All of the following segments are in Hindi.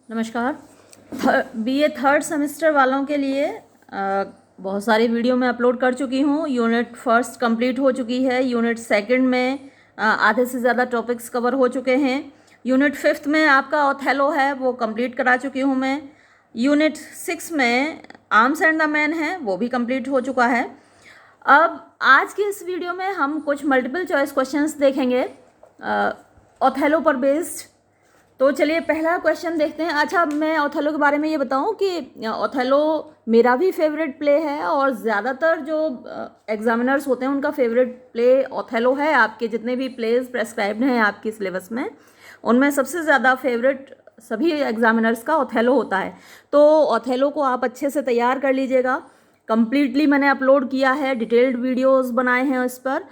नमस्कार। बीए थर्ड सेमेस्टर वालों के लिए बहुत सारी वीडियो मैं अपलोड कर चुकी हूँ। यूनिट फर्स्ट कंप्लीट हो चुकी है। यूनिट सेकंड में आधे से ज़्यादा टॉपिक्स कवर हो चुके हैं। यूनिट फिफ्थ में आपका ओथेलो है, वो कंप्लीट करा चुकी हूँ मैं। यूनिट सिक्स में आर्म्स एंड द मैन है, वो भी कंप्लीट हो चुका है। अब आज की इस वीडियो में हम कुछ मल्टीपल चॉइस क्वेश्चंस देखेंगे ओथेलो पर बेस्ड। तो चलिए पहला क्वेश्चन देखते हैं। अच्छा, मैं ओथेलो के बारे में ये बताऊं कि ओथेलो मेरा भी फेवरेट प्ले है और ज़्यादातर जो एग्जामिनर्स होते हैं उनका फेवरेट प्ले ओथेलो है। आपके जितने भी प्लेज प्रेस्क्राइब्ड हैं आपकी सिलेबस में, उनमें सबसे ज़्यादा फेवरेट सभी एग्जामिनर्स का ओथेलो होता है। तो ओथेलो को आप अच्छे से तैयार कर लीजिएगा। कंप्लीटली मैंने अपलोड किया है, डिटेल्ड वीडियोस बनाए हैं इस पर।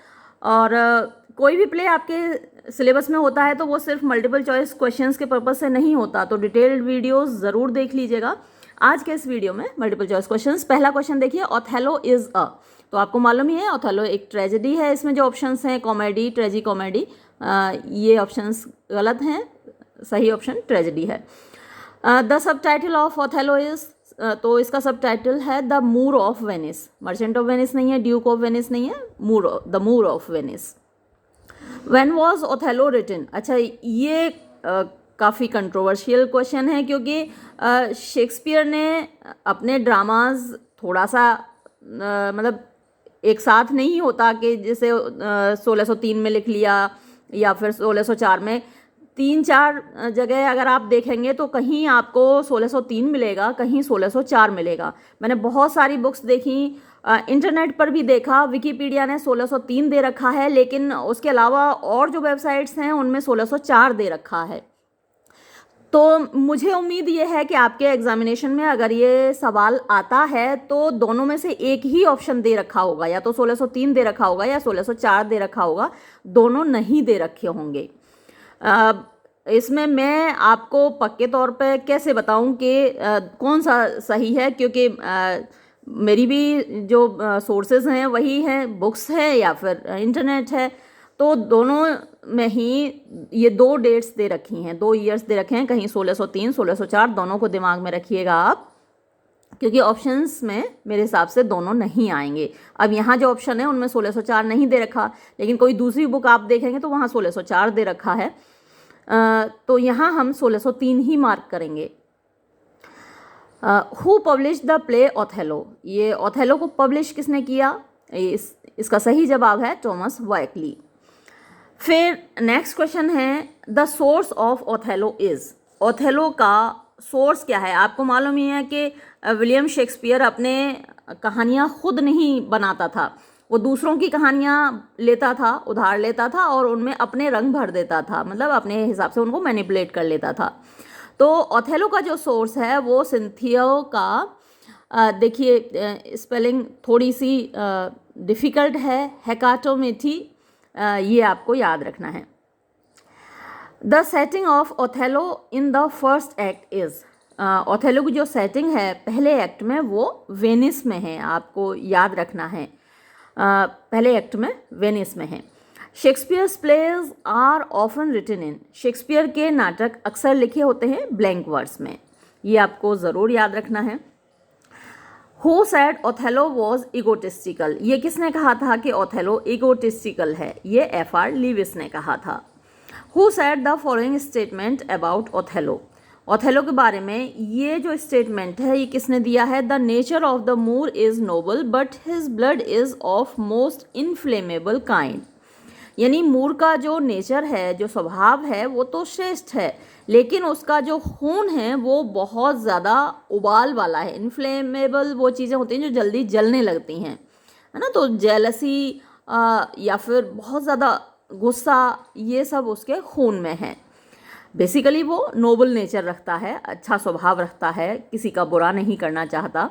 और कोई भी प्ले आपके सिलेबस में होता है तो वो सिर्फ मल्टीपल चॉइस क्वेश्चंस के पर्पज से नहीं होता, तो डिटेल्ड वीडियोस ज़रूर देख लीजिएगा। आज के इस वीडियो में मल्टीपल चॉइस क्वेश्चंस। पहला क्वेश्चन देखिए, ओथेलो इज़ अ, तो आपको मालूम ही है ओथेलो एक ट्रेजेडी है। इसमें जो ऑप्शंस हैं कॉमेडी, ट्रेजी कॉमेडी, ये ऑप्शंस गलत हैं। सही ऑप्शन ट्रेजेडी है। The subtitle of Othello is, तो इसका सब टाइटल है the Moor of Venice. Merchant of Venice नहीं है, ड्यूक ऑफ वेनिस नहीं है, the Moor of Venice. When was Othello written? अच्छा, ये काफ़ी कंट्रोवर्शियल क्वेश्चन है क्योंकि शेक्सपियर ने अपने ड्रामाज थोड़ा सा मतलब एक साथ नहीं होता कि जैसे 1603 में लिख लिया या फिर 1604 में। 3-4 जगह अगर आप देखेंगे तो कहीं आपको 1603 मिलेगा, कहीं 1604 मिलेगा। मैंने बहुत सारी बुक्स देखी, इंटरनेट पर भी देखा, विकीपीडिया ने 1603 दे रखा है, लेकिन उसके अलावा और जो वेबसाइट्स हैं उनमें 1604 दे रखा है। तो मुझे उम्मीद ये है कि आपके एग्जामिनेशन में अगर ये सवाल आता है तो दोनों में से एक ही ऑप्शन दे रखा होगा, या तो 1603 दे रखा होगा या 1604 दे रखा होगा, दोनों नहीं दे रखे होंगे। इसमें मैं आपको पक्के तौर पे कैसे बताऊं कि कौन सा सही है, क्योंकि मेरी भी जो सोर्सेज हैं वही हैं, बुक्स हैं या फिर इंटरनेट है। तो दोनों में ही ये 2 डेट्स दे रखी हैं, 2 ईयर्स दे रखे हैं, कहीं 1603 1604, दोनों को दिमाग में रखिएगा आप, क्योंकि ऑप्शंस में मेरे हिसाब से दोनों नहीं आएंगे। अब यहाँ जो ऑप्शन है उनमें 1604 नहीं दे रखा, लेकिन कोई दूसरी बुक आप देखेंगे तो वहाँ 1604 दे रखा है। तो यहाँ हम 1603 ही मार्क करेंगे। Who publish the play Othello? ये ओथेलो को पब्लिश किसने किया? इसका सही जवाब है टॉमस वाइकली। फिर नेक्स्ट क्वेश्चन है, the source of Othello is. Othello का सोर्स क्या है? आपको मालूम ही है कि विलियम शेक्सपियर अपने कहानियाँ खुद नहीं बनाता था, वो दूसरों की कहानियाँ लेता था, उधार लेता था और उनमें अपने रंग भर देता था, मतलब अपने हिसाब से उनको मैनिपुलेट कर लेता था। तो ओथेलो का जो सोर्स है वो सिंथियो का, देखिए स्पेलिंग थोड़ी सी डिफ़िकल्ट है, हेकाटोमेथी, ये आपको याद रखना है। The setting of Othello in the first act is, Othello की जो सेटिंग है पहले एक्ट में वो वेनिस में है, आपको याद रखना है। पहले एक्ट में वेनिस में है। Shakespeare's plays are often written in, Shakespeare के नाटक अक्सर लिखे होते हैं ब्लैंक वर्ड्स में, ये आपको ज़रूर याद रखना है। Who said Othello was egotistical? ये किसने कहा था कि ओथेलो इगोटिस्टिकल है? ये F.R. लीविस ने कहा था। Who said the following statement about Othello? Othello के बारे में ये जो स्टेटमेंट है ये किसने दिया है? The nature of the Moor is noble but his blood is of most inflammable kind. यानी मूर का जो नेचर है, जो स्वभाव है, वो तो श्रेष्ठ है, लेकिन उसका जो खून है वो बहुत ज़्यादा उबाल वाला है। इनफ्लेमेबल वो चीज़ें होती हैं जो जल्दी जलने लगती हैं, है ना। तो जेलसी या फिर बहुत ज़्यादा गुस्सा, ये सब उसके खून में है। बेसिकली वो नोबल नेचर रखता है, अच्छा स्वभाव रखता है, किसी का बुरा नहीं करना चाहता।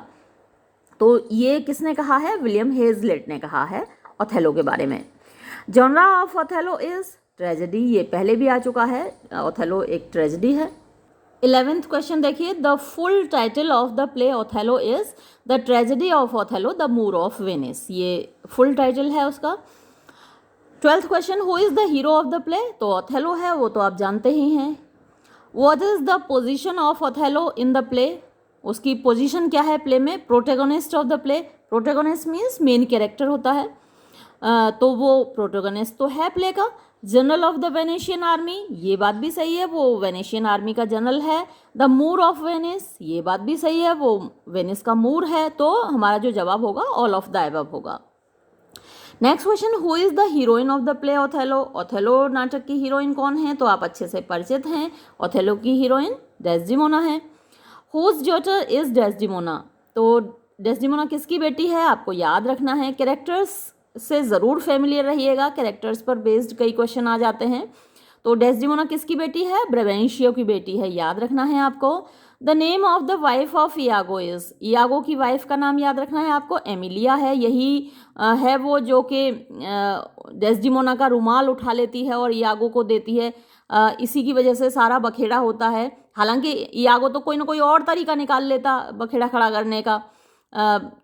तो ये किसने कहा है? विलियम हेजलेट ने कहा है ओथेलो के बारे में। Genre of Othello is tragedy, ये पहले भी आ चुका है, ओथेलो एक ट्रेजेडी है। 11th क्वेश्चन देखिए, the full title of the play Othello is the tragedy of Othello the Moor of Venice, ये फुल टाइटल है उसका। 12th question, who is the hero of the play? तो ओथेलो है, वो तो आप जानते ही हैं। What is the position of Othello in the play, उसकी पोजीशन क्या है प्ले में, protagonist of the play, protagonist means main character होता है, तो वो प्रोटेगोनिस्ट तो है प्ले का। General of the Venetian army, ये बात भी सही है, वो वेनेशियन आर्मी का जनरल है। द मूर ऑफ वेनिस, ये बात भी सही है, वो वेनिस का मूर है। तो हमारा जो जवाब होगा ऑल ऑफ द अबव होगा। Next question, who is the heroine of the play Othello, Othello नाटक की हीरोइन कौन है, तो आप अच्छे से परिचित हैं, ओथेलो की हीरोइन डेस्डिमोना है। हुज डॉटर इज डेस्डिमोना, तो डेस्डिमोना किसकी बेटी है, आपको याद रखना है। कैरेक्टर्स से ज़रूर फेमिलियर रहिएगा, कैरेक्टर्स पर बेस्ड कई क्वेश्चन आ जाते हैं। तो डेस्डिमोना किसकी बेटी है, ब्रेवेंशियो की बेटी है, याद रखना है आपको। The name of the wife of Iago is, Iago की वाइफ का नाम याद रखना है आपको, एमिलिया है। यही है वो जो कि डेस्डिमोना का रुमाल उठा लेती है और इयागो को देती है, इसी की वजह से सारा बखेड़ा होता है। हालांकि इयागो तो कोई ना कोई और तरीका निकाल लेता बखेड़ा खड़ा करने का,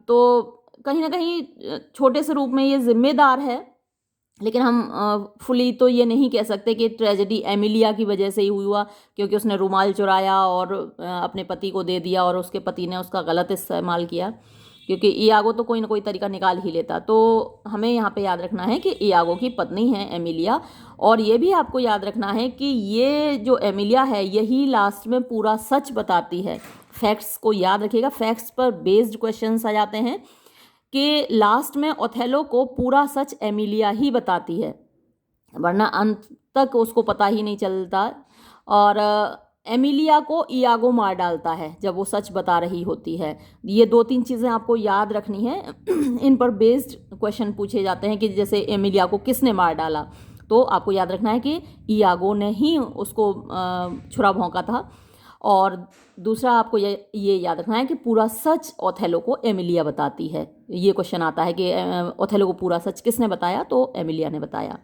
तो कहीं ना कहीं छोटे से रूप में ये जिम्मेदार है, लेकिन हम फुली तो ये नहीं कह सकते कि ट्रेजेडी एमिलिया की वजह से ही हुआ, क्योंकि उसने रुमाल चुराया और अपने पति को दे दिया और उसके पति ने उसका गलत इस्तेमाल किया, क्योंकि इयागो तो कोई ना कोई तरीका निकाल ही लेता। तो हमें यहाँ पे याद रखना है कि इयागो की पत्नी है एमिलिया, और ये भी आपको याद रखना है कि ये जो एमिलिया है यही लास्ट में पूरा सच बताती है। फैक्ट्स को याद रखिएगा, फैक्ट्स पर बेस्ड क्वेश्चंस आ जाते हैं कि लास्ट में ओथेलो को पूरा सच एमिलिया ही बताती है, वरना अंत तक उसको पता ही नहीं चलता, और एमिलिया को इयागो मार डालता है जब वो सच बता रही होती है। ये 2-3 चीज़ें आपको याद रखनी है, इन पर बेस्ड क्वेश्चन पूछे जाते हैं कि जैसे एमिलिया को किसने मार डाला, तो आपको याद रखना है कि इयागो ने ही उसको छुरा भौंका था। और दूसरा आपको ये याद रखना है कि पूरा सच ओथेलो को एमिलिया बताती है। ये क्वेश्चन आता है कि ओथेलो को पूरा सच किसने बताया, तो एमिलिया ने बताया।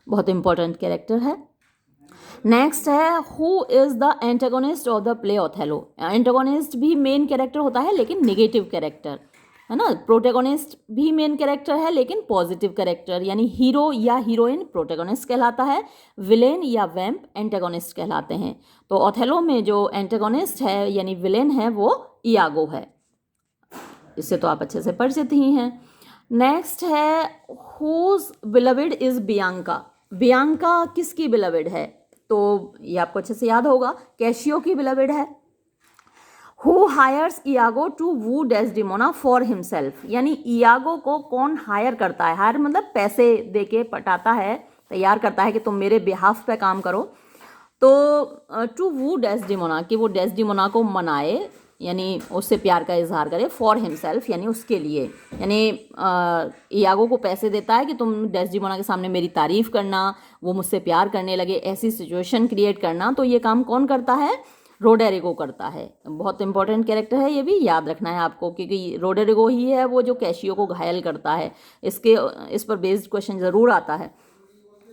बहुत इंपॉर्टेंट कैरेक्टर है। नेक्स्ट है, who is the antagonist of the play Othello. Antagonist भी मेन कैरेक्टर होता है लेकिन नेगेटिव कैरेक्टर है ना, प्रोटेगोनिस्ट भी मेन कैरेक्टर है लेकिन पॉजिटिव कैरेक्टर, यानी हीरो या हीरोइन प्रोटेगोनिस्ट कहलाता है, विलेन या वैम्प एंटागोनिस्ट कहलाते हैं। तो ओथेलो में जो एंटागोनिस्ट है यानी विलेन है वो इयागो है, इससे तो आप अच्छे से परिचित ही हैं। नेक्स्ट है, whose beloved is Bianca. Bianca किसकी बिलविड है, तो ये आपको अच्छे से याद होगा, कैशियो की बिलविड है। Who hires Iago to woo Desdemona for himself, यानी इयागो को कौन हायर करता है, हायर मतलब पैसे दे के पटाता है, तैयार करता है कि तुम मेरे बिहाफ पे काम करो। तो टू वू डेस्डिमोना, कि वो डेस्डिमोना को मनाए, यानी उससे प्यार का इजहार करे, फॉर हिमसेल्फ यानी उसके लिए, यानी इयागो को पैसे देता है कि तुम डेस्डिमोना के सामने मेरी तारीफ़ करना, वो मुझसे प्यार करने लगे, ऐसी सिचुएशन क्रिएट करना। तो ये काम कौन करता है, रोडेरिगो करता है। बहुत इंपॉर्टेंट कैरेक्टर है, ये भी याद रखना है आपको, क्योंकि रोडेरिगो ही है वो जो कैशियो को घायल करता है। इस पर बेस्ड क्वेश्चन ज़रूर आता है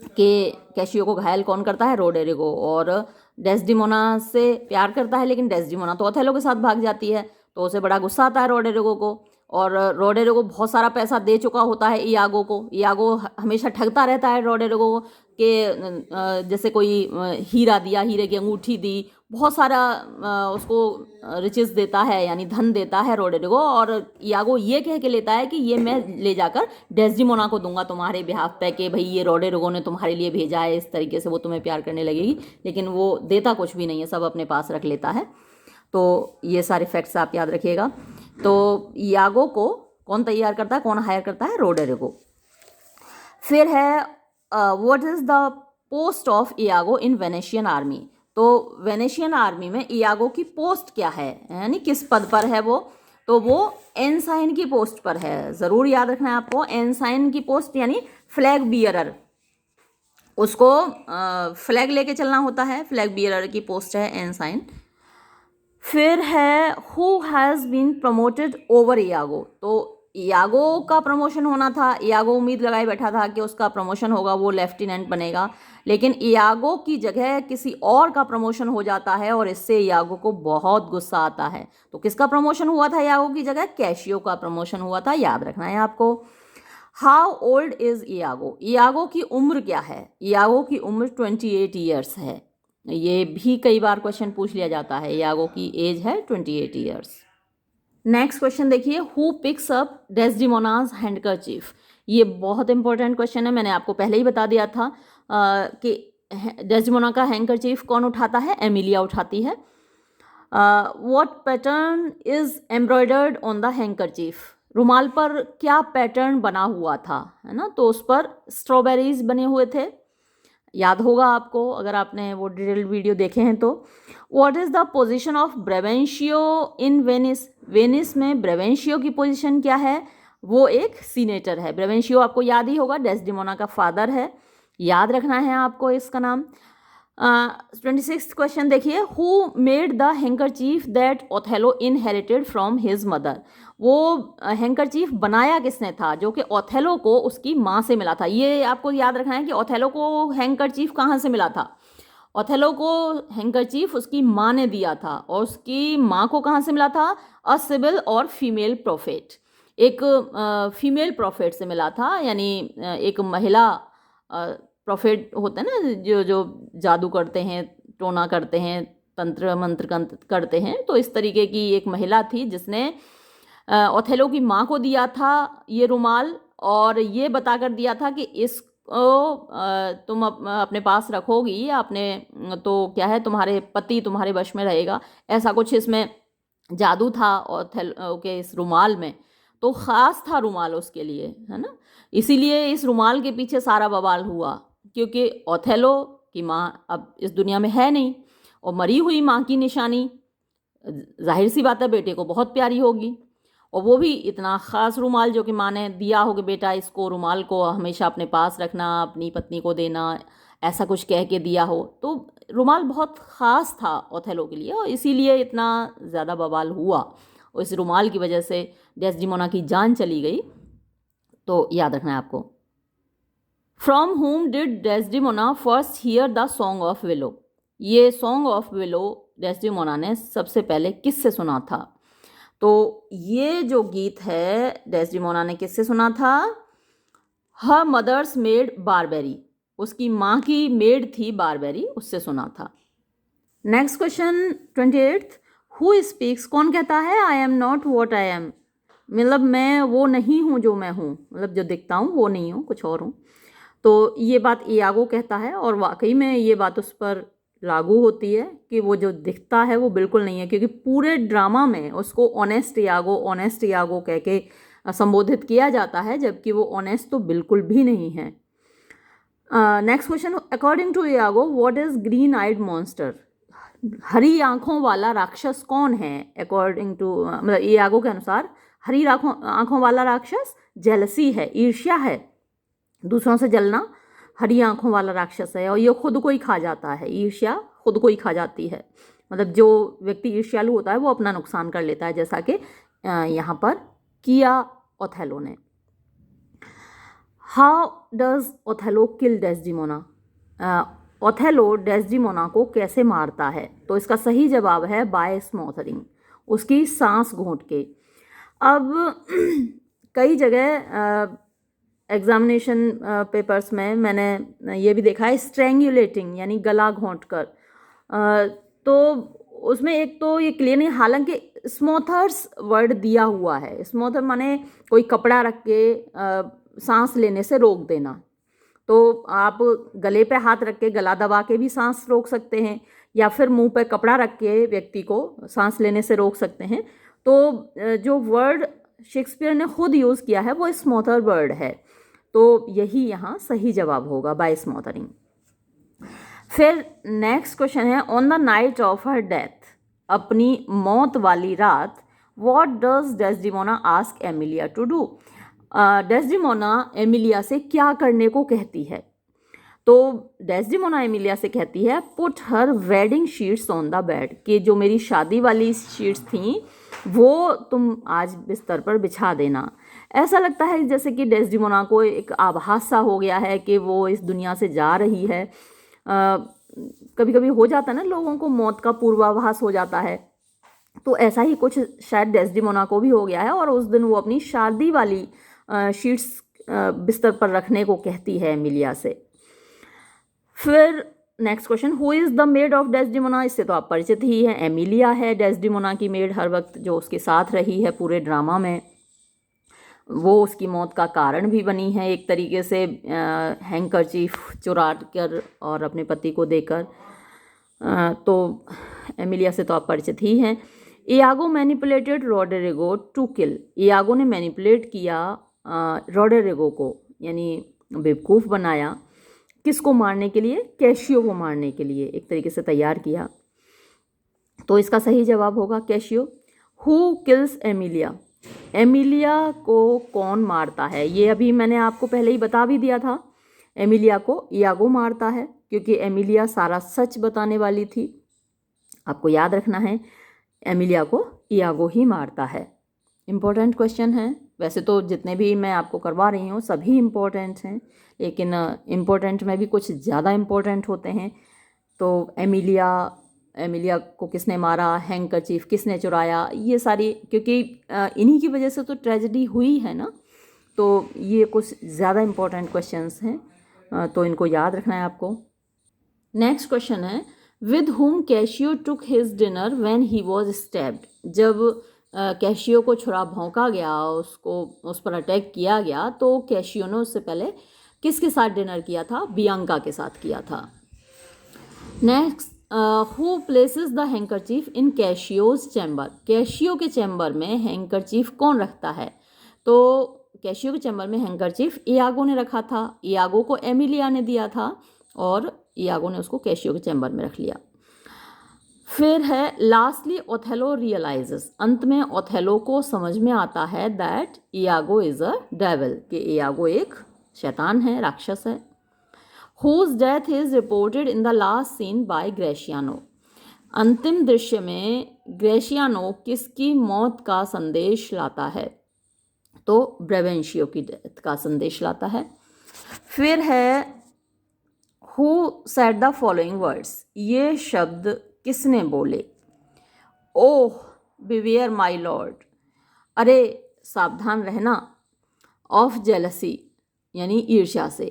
कि कैशियो को घायल कौन करता है, रोडेरिगो, और डेस्डिमोना से प्यार करता है, लेकिन डेस्डिमोना तो ओथेलो के साथ भाग जाती है, तो उसे बड़ा गुस्सा आता है रोडेरिगो को, और रोडेरिगो बहुत सारा पैसा दे चुका होता है इयागो को। इयागो हमेशा ठगता रहता है रोडेरिगो को कि जैसे कोई हीरा दिया, हीरे की अंगूठी दी, बहुत सारा उसको रिचेस देता है यानी धन देता है रोडेरिगो, और इयागो ये कह के लेता है कि ये मैं ले जाकर डेस्डिमोना को दूंगा तुम्हारे बिहाफ पे, कि भाई ये रोडेरिगो ने तुम्हारे लिए भेजा है, इस तरीके से वो तुम्हें प्यार करने लगेगी, लेकिन वो देता कुछ भी नहीं है, सब अपने पास रख लेता है। तो ये सारे फैक्ट्स आप याद रखिएगा। तो इयागो को कौन तैयार करता है, कौन हायर करता है, रोडेरिगो। फिर है what is the post of Iago in Venetian army. तो वेनेशियन आर्मी में इयागो की पोस्ट क्या है, यानी किस पद पर है वो, तो वो एनसाइन की पोस्ट पर है। ज़रूर याद रखना है आपको, एनसाइन की पोस्ट यानी फ्लैग बियरर, उसको फ्लैग लेके चलना होता है, फ्लैग बियरर की पोस्ट है एनसाइन। फिर है who has been promoted over Iago. तो इयागो का प्रमोशन होना था, इयागो उम्मीद लगाए बैठा था कि उसका प्रमोशन होगा, वो लेफ्टिनेंट बनेगा, लेकिन इयागो की जगह किसी और का प्रमोशन हो जाता है, और इससे इयागो को बहुत गुस्सा आता है। तो किसका प्रमोशन हुआ था इयागो की जगह, कैशियो का प्रमोशन हुआ था, याद रखना है आपको। How old is Iago, Iago की उम्र क्या है, इयागो की उम्र 28 ईयर्स है। ये भी कई बार क्वेश्चन पूछ लिया जाता है। यागो की एज है 28 ईयर्स। नेक्स्ट क्वेश्चन देखिए, हु पिक्स अप डेस्डिमोनाज हैंडकरचीफ। ये बहुत इंपॉर्टेंट क्वेश्चन है, मैंने आपको पहले ही बता दिया था कि डेस्डिमोना का हैंडकरचीफ कौन उठाता है, एमिलिया उठाती है। What pattern is embroidered on the handkerchief. रुमाल पर क्या पैटर्न बना हुआ था, है ना, तो उस पर स्ट्रॉबेरीज बने हुए थे, याद होगा आपको अगर आपने वो डिटेल्ड वीडियो देखे हैं तो। What is the position of Brabantio in Venice. Venice में ब्रेवेंशियो की पोजीशन क्या है, वो एक सीनेटर है। ब्रेवेंशियो आपको याद ही होगा, डेस्डिमोना का फादर है, याद रखना है आपको इसका नाम। 26th क्वेश्चन देखिए, who made the handkerchief that Othello inherited from his mother. वो हैंकरचीफ बनाया किसने था जो कि ओथेलो को उसकी माँ से मिला था। ये आपको याद रखना है कि ओथेलो को हैंकरचीफ कहाँ से मिला था। ओथेलो को हैंकरचीफ उसकी माँ ने दिया था, और उसकी माँ को कहाँ से मिला था, अ सिबिल और फीमेल प्रोफेट, एक फीमेल प्रोफेट से मिला था, यानी एक महिला प्रोफेट होते हैं ना, जो जादू करते हैं, टोना करते हैं, तंत्र मंत्र करते हैं, तो इस तरीके की एक महिला थी जिसने ओथेलो की माँ को दिया था ये रुमाल, और ये बता कर दिया था कि इसको तुम अपने पास रखोगी या अपने, तो क्या है, तुम्हारे पति तुम्हारे वश में रहेगा, ऐसा कुछ इसमें जादू था ओथेलो के इस रुमाल में। तो ख़ास था रुमाल उसके लिए, है ना, इसीलिए इस रुमाल के पीछे सारा बवाल हुआ, क्योंकि ओथेलो की माँ अब इस दुनिया में है नहीं, और मरी हुई माँ की निशानी जाहिर सी बात है बेटे को बहुत प्यारी होगी, और वो भी इतना ख़ास रुमाल जो कि माँ ने दिया हो कि बेटा इसको, रुमाल को हमेशा अपने पास रखना, अपनी पत्नी को देना, ऐसा कुछ कह के दिया हो। तो रुमाल बहुत ख़ास था ओथेलो के लिए, और इसीलिए इतना ज़्यादा बवाल हुआ, और इस रुमाल की वजह से डेस्डिमोना की जान चली गई। तो याद रखना है आपको। From whom did Desdemona first here the song of willow. ये सॉन्ग ऑफ विलो डेस्डिमोना ने सबसे पहले किससे सुना था। तो ये जो गीत है डेस्डिमोना ने किससे सुना था, हर मदर्स मेड बारबेरी, उसकी माँ की मेड थी बारबेरी, उससे सुना था। Next question 28th, who speaks, कौन कहता है, I am not what I am, मतलब मैं वो नहीं हूँ जो मैं हूँ, मतलब जो दिखता हूँ वो नहीं हूँ, कुछ और हूँ। तो ये बात इयागो कहता है, और वाकई में ये बात उस पर लागू होती है कि वो जो दिखता है वो बिल्कुल नहीं है, क्योंकि पूरे ड्रामा में उसको ऑनेस्ट इयागो कह के संबोधित किया जाता है, जबकि वो ऑनेस्ट तो बिल्कुल भी नहीं है। Next question, according to Iago what is green eyed monster. हरी आंखों वाला राक्षस कौन है, अकॉर्डिंग टू, मतलब इयागो के अनुसार हरी आंखों वाला राक्षस जेलसी है, ईर्ष्या है, दूसरों से जलना हरी आंखों वाला राक्षस है, और ये खुद को ही खा जाता है, ईर्ष्या खुद को ही खा जाती है, मतलब जो व्यक्ति ईर्ष्यालु होता है वो अपना नुकसान कर लेता है, जैसा कि यहाँ पर किया ओथेलो ने। How does Othello kill Desdemona. Othello Desdemona को कैसे मारता है, तो इसका सही जवाब है बाय स्मॉथरिंग, उसकी सांस घोंट के। अब कई जगह एग्जामिनेशन पेपर्स में मैंने ये भी देखा है स्ट्रेंगुलेटिंग, यानी गला घोंट कर, तो उसमें एक तो ये क्लियर नहीं, हालांकि स्मॉथर्स वर्ड दिया हुआ है, स्मॉथर माने कोई कपड़ा रख के सांस लेने से रोक देना, तो आप गले पे हाथ रख के गला दबा के भी सांस रोक सकते हैं, या फिर मुंह पे कपड़ा रख के व्यक्ति को सांस लेने से रोक सकते हैं। तो जो वर्ड शेक्सपियर ने खुद यूज़ किया है वो स्मॉथर वर्ड है, तो यही यहाँ सही जवाब होगा, बाय स्मॉथरिंग। फिर नेक्स्ट क्वेश्चन है, on the night of her death, अपनी मौत वाली रात, what does Desdemona ask Emilia to do. Desdemona Emilia से क्या करने को कहती है, तो डेस्डिमोना एमिलिया से कहती है put her wedding sheets on the bed, कि जो मेरी शादी वाली शीट्स थी वो तुम आज बिस्तर पर बिछा देना। ऐसा लगता है जैसे कि डेस्डिमोना को एक आभास सा हो गया है कि वो इस दुनिया से जा रही है। कभी कभी हो जाता है ना, लोगों को मौत का पूर्वाभास हो जाता है, तो ऐसा ही कुछ शायद डेस्डिमोना को भी हो गया है, और उस दिन वो अपनी शादी वाली शीट्स बिस्तर पर रखने को कहती है एमिलिया से। फिर next question, who is the made of Desdemona? इससे तो आप परिचित ही हैं, एमिलिया है डेस्डिमोना की मेड, हर वक्त जो उसके साथ रही है पूरे ड्रामा में। वो उसकी मौत का कारण भी बनी है एक तरीके से, हैंकरचीफ चुरा कर और अपने पति को देकर। तो एमिलिया से तो आप परिचित ही हैं। Iago manipulated Roderigo to kill. Iago ने मैनिपुलेट किया रोडेरिगो को, यानी बेवकूफ़ बनाया, किसको मारने के लिए? कैशियो को मारने के लिए एक तरीके से तैयार किया। तो इसका सही जवाब होगा cashew. Who kills Emilia? Emilia को कौन मारता है? ये अभी मैंने आपको पहले ही बता भी दिया था। एमिलिया को इयागो मारता है, क्योंकि एमिलिया सारा सच बताने वाली थी। आपको याद रखना है, एमिलिया को इयागो ही मारता है। इम्पोर्टेंट क्वेश्चन है। वैसे तो जितने भी मैं आपको करवा रही हूँ सभी इम्पोर्टेंट हैं, लेकिन इम्पोर्टेंट में भी कुछ ज़्यादा इम्पोर्टेंट होते हैं। तो एमिलिया को किसने मारा, हैंकरचीफ किसने चुराया, ये सारी, क्योंकि इन्हीं की वजह से तो ट्रेजेडी हुई है ना। तो ये कुछ ज़्यादा इम्पोर्टेंट क्वेश्चंस हैं, तो इनको याद रखना है आपको। नेक्स्ट क्वेश्चन है, with whom cashew took his dinner when he was stabbed? जब कैशियो को छुरा भौंका गया, उसको उस पर अटैक किया गया, तो कैशियो ने उससे पहले किसके साथ डिनर किया था? बियांका के साथ किया था। Next, who places the handkerchief in Cassio's chamber? Cassio के चैम्बर में हैंकरचीफ कौन रखता है? तो कैशियो के चैम्बर में हैंकरचीफ इयागो ने रखा था। इयागो को एमिलिया ने दिया था और इयागो ने उसको कैशियो के चैम्बर में रख लिया। फिर है लास्टली ओथेलो रियलाइजेस। अंत में ओथेलो को समझ में आता है that Iago is a devil, कि इयागो एक शैतान है, राक्षस है। Whose death is reported in the last scene by Gratiano? अंतिम दृश्य में ग्रेशियानो किसकी मौत का संदेश लाता है? तो ब्रेवेंशियो की डेथ का संदेश लाता है। फिर है who said the following words? ये शब्द किसने बोले? ओह बिवेयर माई लॉर्ड, अरे सावधान रहना, ऑफ जेलसी यानी ईर्ष्या से।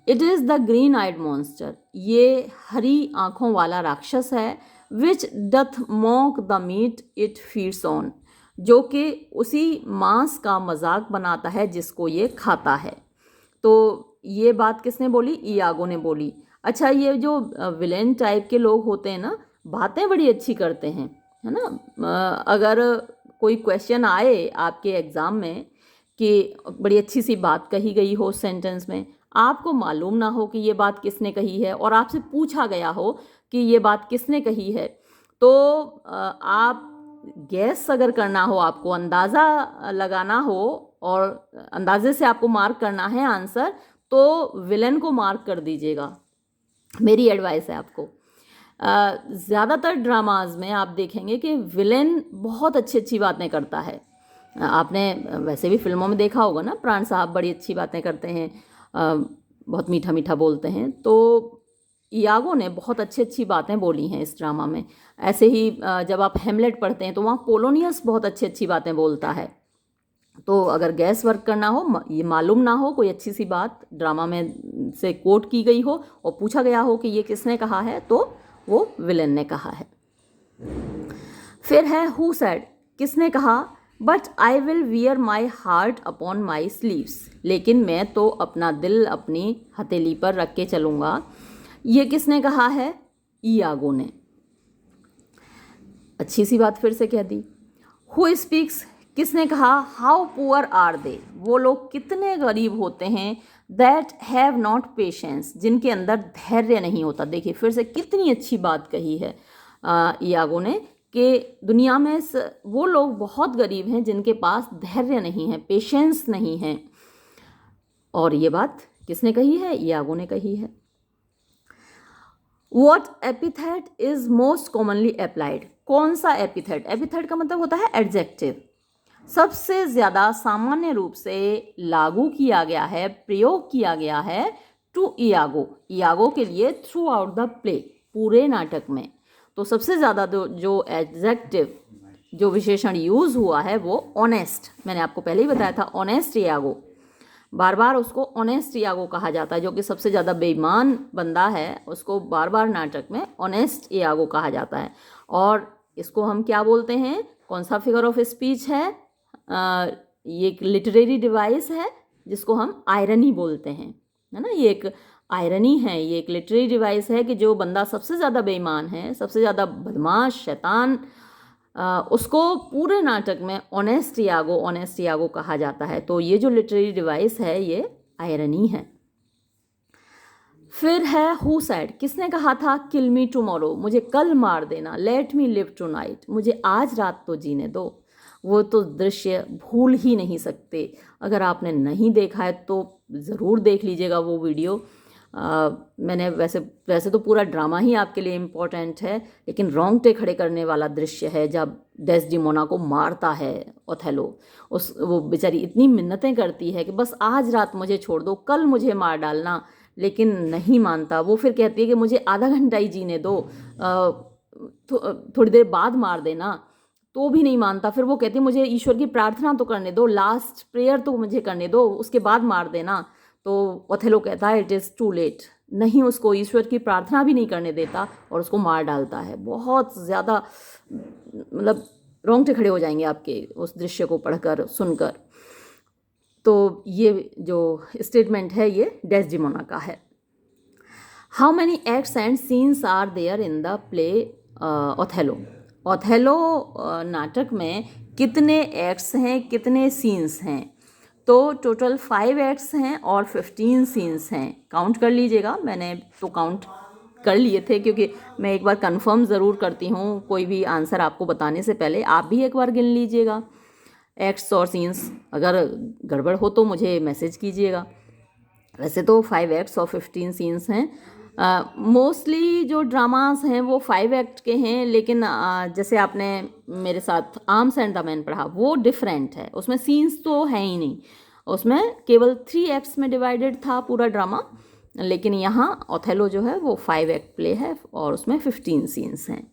It is the green eyed monster, ये हरी आँखों वाला राक्षस है। Which doth mock the meat it feeds on, जो कि उसी मांस का मजाक बनाता है जिसको ये खाता है। तो ये बात किसने बोली? इयागो ने बोली। अच्छा, ये जो विलेन टाइप के लोग होते हैं ना, बातें बड़ी अच्छी करते हैं, है ना। अगर कोई क्वेश्चन आए आपके एग्ज़ाम में कि बड़ी अच्छी सी बात कही गई हो सेंटेंस में, आपको मालूम ना हो कि ये बात किसने कही है, और आपसे पूछा गया हो कि ये बात किसने कही है, तो आप गैस अगर करना हो, आपको अंदाज़ा लगाना हो और अंदाजे से आपको मार्क करना है आंसर, तो विलेन को मार्क कर दीजिएगा। मेरी एडवाइस है आपको। ज़्यादातर ड्रामाज में आप देखेंगे कि विलेन बहुत अच्छी अच्छी बातें करता है। आपने वैसे भी फिल्मों में देखा होगा ना, प्राण साहब बड़ी अच्छी बातें करते हैं, बहुत मीठा मीठा बोलते हैं। तो इयागो ने बहुत अच्छी अच्छी बातें बोली हैं इस ड्रामा में। ऐसे ही जब आप हेमलेट पढ़ते हैं तो वहाँ पोलोनियस बहुत अच्छी अच्छी बातें बोलता है। तो अगर गैस वर्क करना हो, ये मालूम ना हो, कोई अच्छी सी बात ड्रामा में से कोट की गई हो और पूछा गया हो कि ये किसने कहा है, तो वो विलेन ने कहा है। फिर है हु सेड, किसने कहा? But I will wear my heart upon my sleeves, लेकिन मैं तो अपना दिल अपनी हथेली पर रख के चलूँगा। ये किसने कहा है? इयागो ने। अच्छी सी बात फिर से कह दी। हु स्पीक्स, किसने कहा? हाउ पुअर आर दे, वो लोग कितने गरीब होते हैं। दैट हैव नॉट पेशेंस, जिनके अंदर धैर्य नहीं होता। देखिए फिर से कितनी अच्छी बात कही है इयागो ने, कि दुनिया में वो लोग बहुत गरीब हैं जिनके पास धैर्य नहीं है, पेशेंस नहीं है। और ये बात किसने कही है? इयागो ने कही है। What epithet is most commonly applied? कौन सा एपिथेट? एपिथेट का मतलब होता है एडजेक्टिव। सबसे ज़्यादा सामान्य रूप से लागू किया गया है, प्रयोग किया गया है टू इयागो, इयागो के लिए थ्रू आउट द प्ले, पूरे नाटक में। तो सबसे ज़्यादा जो एडजेक्टिव, जो विशेषण यूज़ हुआ है वो ऑनेस्ट, मैंने आपको पहले ही बताया था, ऑनेस्ट इयागो। बार बार उसको ऑनेस्ट यागो कहा जाता है, जो कि सबसे ज़्यादा बेईमान बंदा है उसको बार बार नाटक में ऑनेस्ट यागो कहा जाता है। और इसको हम क्या बोलते हैं, कौन सा फिगर ऑफ स्पीच है? ये एक लिटरेरी डिवाइस है जिसको हम आयरनी बोलते हैं, है ना। ये एक आयरनी है, ये एक लिटरेरी डिवाइस है कि जो बंदा सबसे ज़्यादा बेईमान है, सबसे ज़्यादा बदमाश शैतान, उसको पूरे नाटक में ऑनेस्ट यागो कहा जाता है। तो ये जो लिटरेरी डिवाइस है ये आयरनी है। फिर है हु सेड, किसने कहा था किल मी टुमारो, मुझे कल मार देना, लेट मी लिव टुनाइट, मुझे आज रात तो जीने दो। वो तो दृश्य भूल ही नहीं सकते। अगर आपने नहीं देखा है तो ज़रूर देख लीजिएगा वो वीडियो। मैंने वैसे तो पूरा ड्रामा ही आपके लिए इम्पोर्टेंट है, लेकिन रोंगटे खड़े करने वाला दृश्य है जब डेस्डिमोना को मारता है ओथेलो। वो बेचारी इतनी मिन्नतें करती है कि बस आज रात मुझे छोड़ दो, कल मुझे मार डालना, लेकिन नहीं मानता। वो फिर कहती है कि मुझे आधा घंटा ही जीने दो, थोड़ी देर बाद मार देना, तो भी नहीं मानता। फिर वो कहती है मुझे ईश्वर की प्रार्थना तो करने दो, लास्ट प्रेयर तो मुझे करने दो, उसके बाद मार देना। तो ओथेलो कहता है इट इज़ टू लेट, नहीं, उसको ईश्वर की प्रार्थना भी नहीं करने देता और उसको मार डालता है। बहुत ज़्यादा मतलब रोंगटे खड़े हो जाएंगे आपके उस दृश्य को पढ़कर सुनकर। तो ये जो स्टेटमेंट है ये डेस्डिमोना का है। How many acts and scenes are there in the play Othello, Othello नाटक में कितने एक्ट्स हैं, कितने सीन्स हैं? तो टोटल 5 एक्ट्स हैं और 15 सीन्स हैं। काउंट कर लीजिएगा, मैंने तो काउंट कर लिए थे क्योंकि मैं एक बार कंफर्म ज़रूर करती हूँ कोई भी आंसर आपको बताने से पहले। आप भी एक बार गिन लीजिएगा एक्ट्स और सीन्स, अगर गड़बड़ हो तो मुझे मैसेज कीजिएगा। वैसे तो 5 एक्ट्स और 15 सीन्स हैं। मोस्टली जो ड्रामास हैं वो 5 एक्ट के हैं, लेकिन जैसे आपने मेरे साथ आर्म्स एंड द मैन पढ़ा वो डिफरेंट है, उसमें सीन्स तो है ही नहीं, उसमें केवल 3 एक्ट्स में डिवाइडेड था पूरा ड्रामा। लेकिन यहाँ ओथेलो जो है वो 5 एक्ट प्ले है और उसमें 15 सीन्स हैं।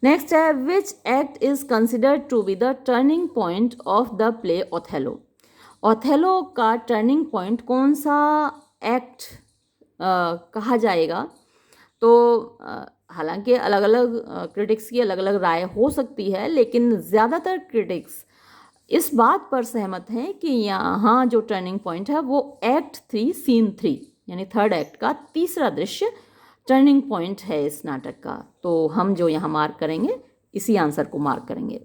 नेक्स्ट है which act is considered to be the turning point of the play Othello, Othello का टर्निंग पॉइंट कौन सा एक्ट कहा जाएगा? तो हालांकि अलग अलग क्रिटिक्स की अलग अलग राय हो सकती है, लेकिन ज़्यादातर क्रिटिक्स इस बात पर सहमत हैं कि यहाँ जो टर्निंग पॉइंट है वो एक्ट 3 सीन 3 यानी थर्ड एक्ट का तीसरा दृश्य टर्निंग पॉइंट है इस नाटक का। तो हम जो यहाँ मार्क करेंगे इसी आंसर को मार्क करेंगे।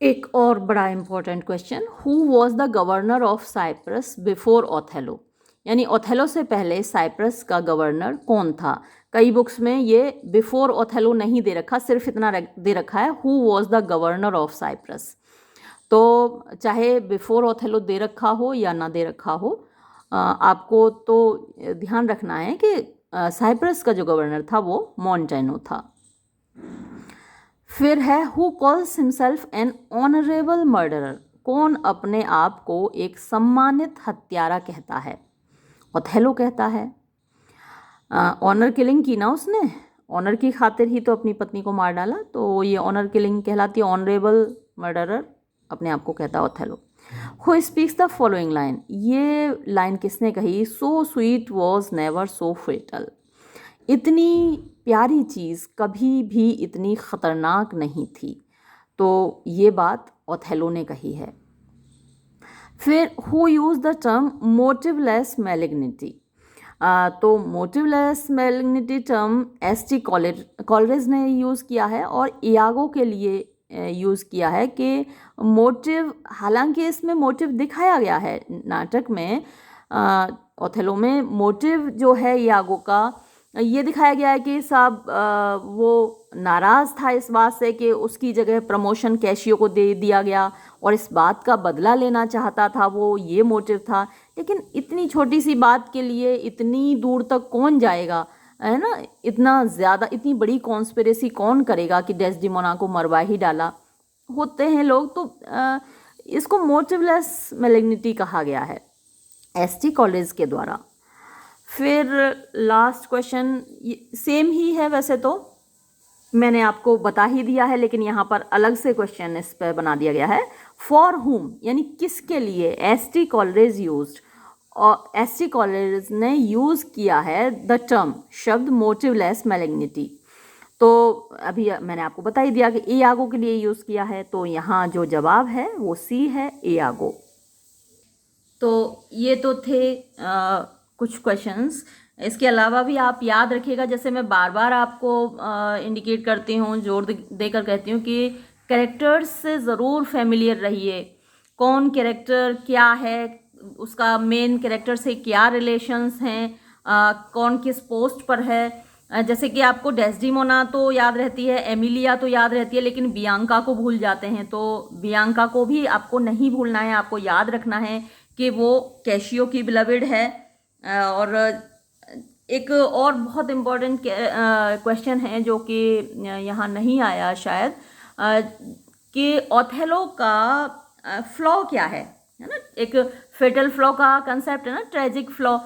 एक और बड़ा important question, who was the governor of Cyprus before Othello, यानी ओथेलो से पहले साइप्रस का गवर्नर कौन था? कई बुक्स में ये बिफोर ओथेलो नहीं दे रखा, सिर्फ इतना दे रखा है who was the governor of Cyprus. तो चाहे बिफोर ओथेलो दे रखा हो या ना दे रखा हो, आपको तो ध्यान रखना है कि साइप्रस का जो गवर्नर था वो मॉन्टेनो था। फिर है who calls himself N honourable murderer, कौन अपने आप को एक सम्मानित हत्यारा कहता है? ओथेलो कहता है। ऑनर किलिंग की ना उसने, ऑनर की खातिर ही तो अपनी पत्नी को मार डाला, तो ये ऑनर किलिंग कहलाती है। ऑनरेबल मर्डरर अपने आप को कहता है Othello. Who speaks the following line, ये लाइन किसने कही? So sweet was never so fatal, इतनी प्यारी चीज़ कभी भी इतनी ख़तरनाक नहीं थी। तो ये बात ओथेलो ने कही है। फिर हु यूज़ द टर्म मोटिवलेस मैलिग्निटी, तो मोटिवलेस मैलिग्निटी टर्म एस.टी. कॉलरेज ने यूज़ किया है और इयागो के लिए यूज़ किया है कि मोटिव, हालांकि इसमें मोटिव दिखाया गया है नाटक में, ओथेलो में मोटिव जो है इयागो का ये दिखाया गया है कि साहब वो नाराज़ था इस बात से कि उसकी जगह प्रमोशन कैशियो को दे दिया गया और इस बात का बदला लेना चाहता था, वो ये मोटिव था। लेकिन इतनी छोटी सी बात के लिए इतनी दूर तक कौन जाएगा, है ना? इतना ज़्यादा, इतनी बड़ी कॉन्स्पिरेसी कौन करेगा कि डेस्डिमोना को मरवा ही डाला? होते हैं लोग। तो इसको मोटिवलेस मैलिग्निटी कहा गया है एस.टी. कॉलरेज के द्वारा। फिर लास्ट क्वेश्चन सेम ही है वैसे तो, मैंने आपको बता ही दिया है, लेकिन यहाँ पर अलग से क्वेश्चन इस पर बना दिया गया है। फॉर हुम यानी किसके लिए एस.टी. कॉलरेज यूज्ड, और एस.टी. कॉलरेज ने यूज़ किया है द टर्म शब्द मोटिवलेस मैलिग्निटी। तो अभी मैंने आपको बता ही दिया कि इयागो के लिए यूज़ किया है, तो यहाँ जो जवाब है वो सी है, इयागो। तो ये तो थे कुछ क्वेश्चंस। इसके अलावा भी आप याद रखिएगा, जैसे मैं बार बार आपको इंडिकेट करती हूँ, जोर देकर कहती हूँ कि कैरेक्टर्स से ज़रूर फेमिलियर रहिए। कौन कैरेक्टर क्या है, उसका मेन कैरेक्टर से क्या रिलेशंस हैं, कौन किस पोस्ट पर है। जैसे कि आपको डेस्डिमोना तो याद रहती है, एमिलिया तो याद रहती है, लेकिन बियांका को भूल जाते हैं। तो बियांका को भी आपको नहीं भूलना है, आपको याद रखना है कि वो कैशियो की बिलविड है। और एक और बहुत इम्पोर्टेंट क्वेश्चन है जो कि यहाँ नहीं आया शायद, कि ओथेलो का फ्लॉ क्या है ना। एक फेटल फ्लॉ का कंसेप्ट है ना, ट्रेजिक फ्लॉ।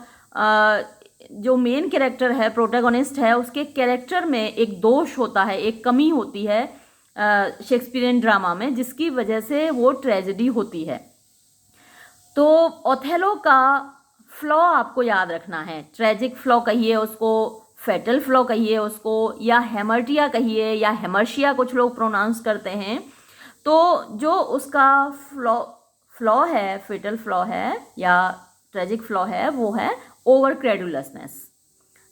जो मेन कैरेक्टर है, प्रोटैगोनिस्ट है, उसके कैरेक्टर में एक दोष होता है, एक कमी होती है शेक्सपियरियन ड्रामा में, जिसकी वजह से वो ट्रेजेडी होती है। तो ओथेलो का फ्लॉ आपको याद रखना है। ट्रेजिक फ्लॉ कहिए उसको, फेटल फ्लॉ कहिए उसको, या हेमर्टिया कहिए, या हेमर्शिया कुछ लोग प्रोनाउंस करते हैं। तो जो उसका फ्लॉ है, फेटल फ्लॉ है या ट्रेजिक फ्लॉ है, वो है ओवर क्रेडुलसनेस।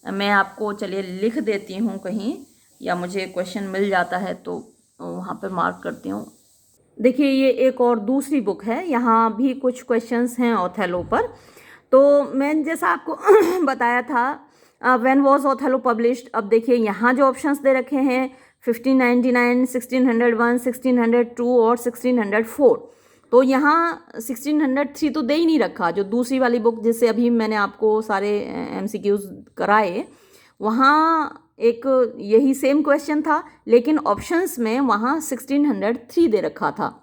मैं आपको चलिए लिख देती हूँ कहीं, या मुझे क्वेश्चन मिल जाता है तो वहाँ पे मार्क करती हूँ। देखिए ये एक और दूसरी बुक है, यहाँ भी कुछ क्वेश्चंस हैं ओथेलो पर। तो मैं जैसा आपको बताया था, व्हेन वाज ओथेलो पब्लिश्ड। अब देखिए यहाँ जो ऑप्शंस दे रखे हैं 1599, 1601, 1602 और 1604। तो यहाँ 1603 तो दे ही नहीं रखा। जो दूसरी वाली बुक जिससे अभी मैंने आपको सारे MCQs कराए, वहाँ एक यही सेम क्वेश्चन था, लेकिन ऑप्शंस में वहाँ 1603 दे रखा था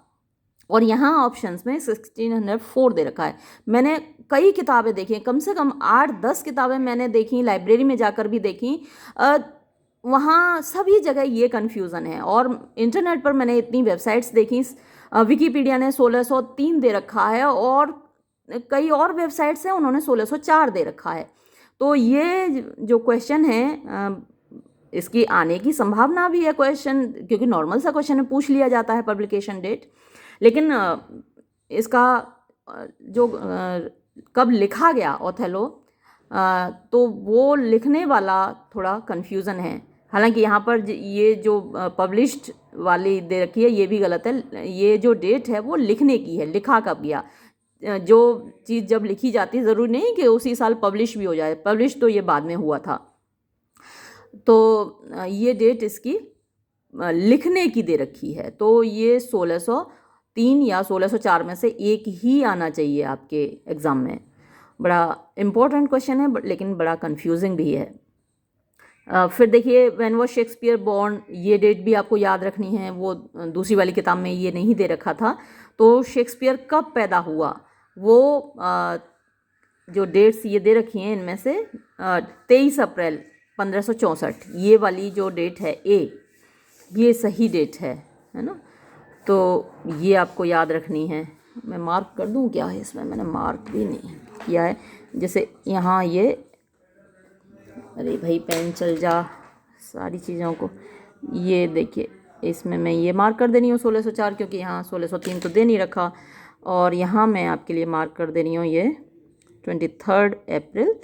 और यहाँ ऑप्शंस में 1604 दे रखा है। मैंने कई किताबें देखी, कम से कम 8-10 किताबें मैंने देखी, लाइब्रेरी में जाकर भी देखी। वहाँ सभी जगह ये कन्फ्यूज़न है। और इंटरनेट पर मैंने इतनी वेबसाइट्स देखी, विकीपीडिया ने 1603 दे रखा है और कई और वेबसाइट्स हैं उन्होंने 1604 दे रखा है। तो ये जो क्वेश्चन है, इसकी आने की संभावना भी है क्वेश्चन, क्योंकि नॉर्मल सा क्वेश्चन पूछ लिया जाता है पब्लिकेशन डेट। लेकिन इसका जो कब लिखा गया ओथेलो, तो वो लिखने वाला थोड़ा कन्फ्यूज़न है। हालांकि यहाँ पर ये जो पब्लिश्ड वाली दे रखी है ये भी गलत है। ये जो डेट है वो लिखने की है, लिखा कब गया। जो चीज़ जब लिखी जाती है ज़रूरी नहीं कि उसी साल पब्लिश भी हो जाए, पब्लिश तो ये बाद में हुआ था। तो ये डेट इसकी लिखने की दे रखी है, तो ये 1603 या 1604 में से एक ही आना चाहिए आपके एग्ज़ाम में। बड़ा इम्पोर्टेंट क्वेश्चन है लेकिन बड़ा कंफ्यूजिंग भी है। फिर देखिए व्हेन वाज शेक्सपियर बॉर्न, ये डेट भी आपको याद रखनी है, वो दूसरी वाली किताब में ये नहीं दे रखा था। तो शेक्सपियर कब पैदा हुआ, वो जो डेट्स ये दे रखी हैं इनमें से 23 अप्रैल 1564, ये वाली जो डेट है ए, ये सही डेट है ना। तो ये आपको याद रखनी है। मैं मार्क कर दूं क्या है इसमें, मैंने मार्क भी नहीं किया है। जैसे यहाँ ये, अरे भाई पेन चल जा सारी चीज़ों को, ये देखिए इसमें मैं ये मार्क कर दे रही हूँ 1604, क्योंकि यहाँ 1603 तो दे नहीं रखा। और यहाँ मैं आपके लिए मार्क कर दे रही हूँ ये 23 अप्रैल